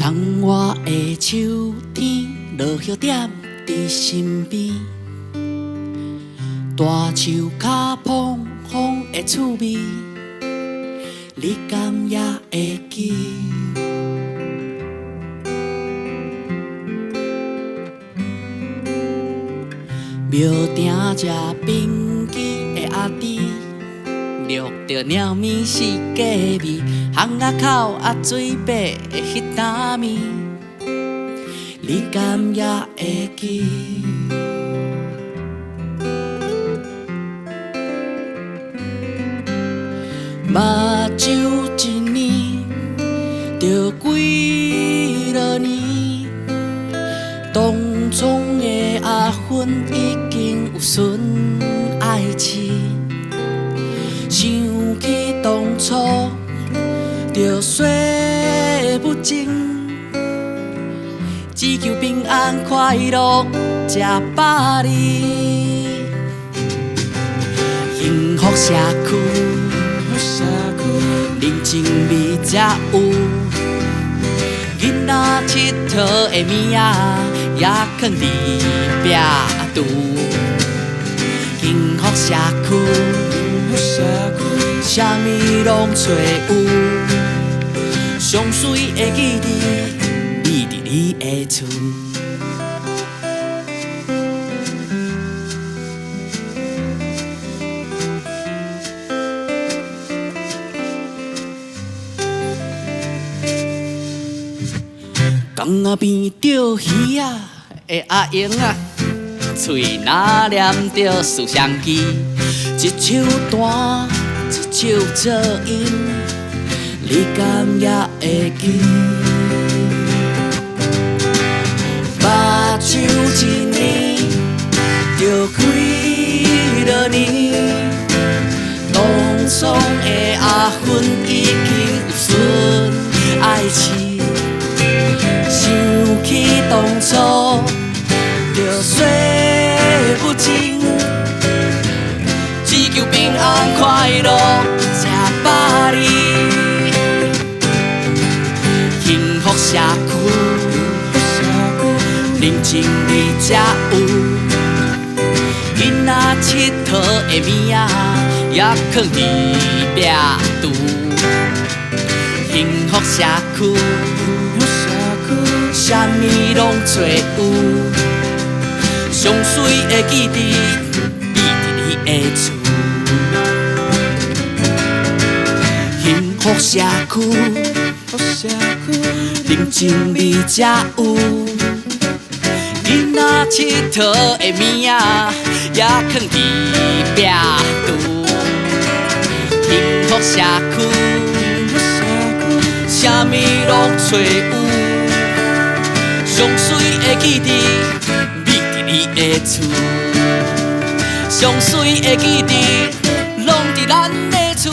窗外的秋天，落叶点伫身边，大树脚碰风的趣味，你敢也会记？庙埕食冰记的阿弟，录着鸟面是假味，巷仔口水白的迄摊面，你敢也会记？目睭一年，着几落年，当中的阿芬已经有顺爱情，想起当初着说不尽，只求平安快乐吃百里，幸福社区，人情味才有。囡仔佚佗的物仔，也藏伫壁橱。幸福社区，啥物拢找有。上水的记忆，秘伫你的厝。江仔边钓鱼仔的阿英啊，嘴若念着思乡记，一手弹，一手做音，你敢也会记？目睭一年，着几落年，当初的阿芬已经有顺爱情。想起当初，着说不尽，只求平安快乐吃百里。幸福社区，人情味才有。囡仔佚佗的物仔，也藏伫壁橱。幸福社区。啥物拢找有，上水的记忆，秘伫你的厝。幸福社区，人情味才有。囡仔佚佗的物仔，也藏伫壁橱。幸福社区，啥物拢找有。上水的记忆，秘伫你的厝。上水的记忆，拢伫咱的厝。